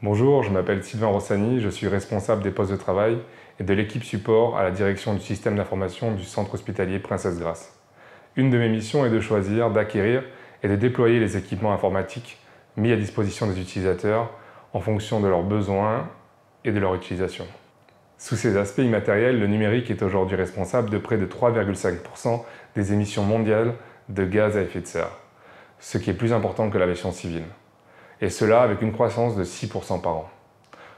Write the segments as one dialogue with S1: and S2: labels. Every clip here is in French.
S1: Bonjour, je m'appelle Sylvain Rossani, je suis responsable des postes de travail et de l'équipe support à la direction du système d'information du centre hospitalier Princesse Grasse. Une de mes missions est de choisir, d'acquérir et de déployer les équipements informatiques mis à disposition des utilisateurs en fonction de leurs besoins et de leur utilisation. Sous ces aspects immatériels, le numérique est aujourd'hui responsable de près de 3,5% des émissions mondiales de gaz à effet de serre, ce qui est plus important que l'aviation civile. Et cela avec une croissance de 6% par an.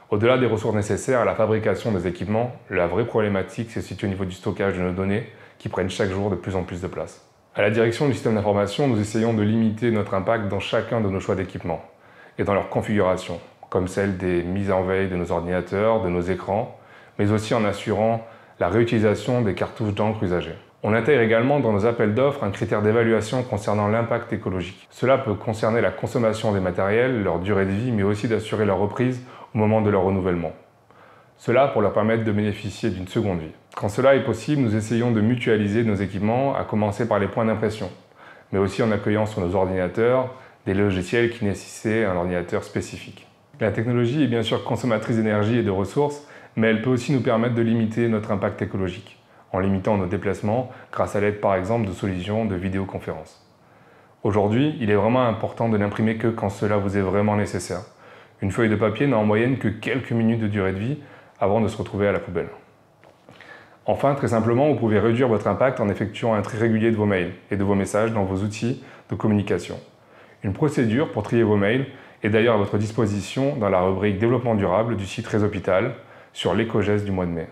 S1: Au-delà des ressources nécessaires à la fabrication des équipements, la vraie problématique se situe au niveau du stockage de nos données qui prennent chaque jour de plus en plus de place. À la direction du système d'information, nous essayons de limiter notre impact dans chacun de nos choix d'équipements et dans leur configuration, comme celle des mises en veille de nos ordinateurs, de nos écrans, mais aussi en assurant la réutilisation des cartouches d'encre usagées. On intègre également dans nos appels d'offres un critère d'évaluation concernant l'impact écologique. Cela peut concerner la consommation des matériels, leur durée de vie, mais aussi d'assurer leur reprise au moment de leur renouvellement. Cela pour leur permettre de bénéficier d'une seconde vie. Quand cela est possible, nous essayons de mutualiser nos équipements, à commencer par les points d'impression, mais aussi en accueillant sur nos ordinateurs des logiciels qui nécessitaient un ordinateur spécifique. La technologie est bien sûr consommatrice d'énergie et de ressources, mais elle peut aussi nous permettre de limiter notre impact écologique, en limitant nos déplacements grâce à l'aide par exemple de solutions de vidéoconférence. Aujourd'hui, il est vraiment important de n'imprimer que quand cela vous est vraiment nécessaire. Une feuille de papier n'a en moyenne que quelques minutes de durée de vie avant de se retrouver à la poubelle. Enfin, très simplement, vous pouvez réduire votre impact en effectuant un tri régulier de vos mails et de vos messages dans vos outils de communication. Une procédure pour trier vos mails est d'ailleurs à votre disposition dans la rubrique Développement durable du site Réseau Hôpital sur l'éco-geste du mois de mai.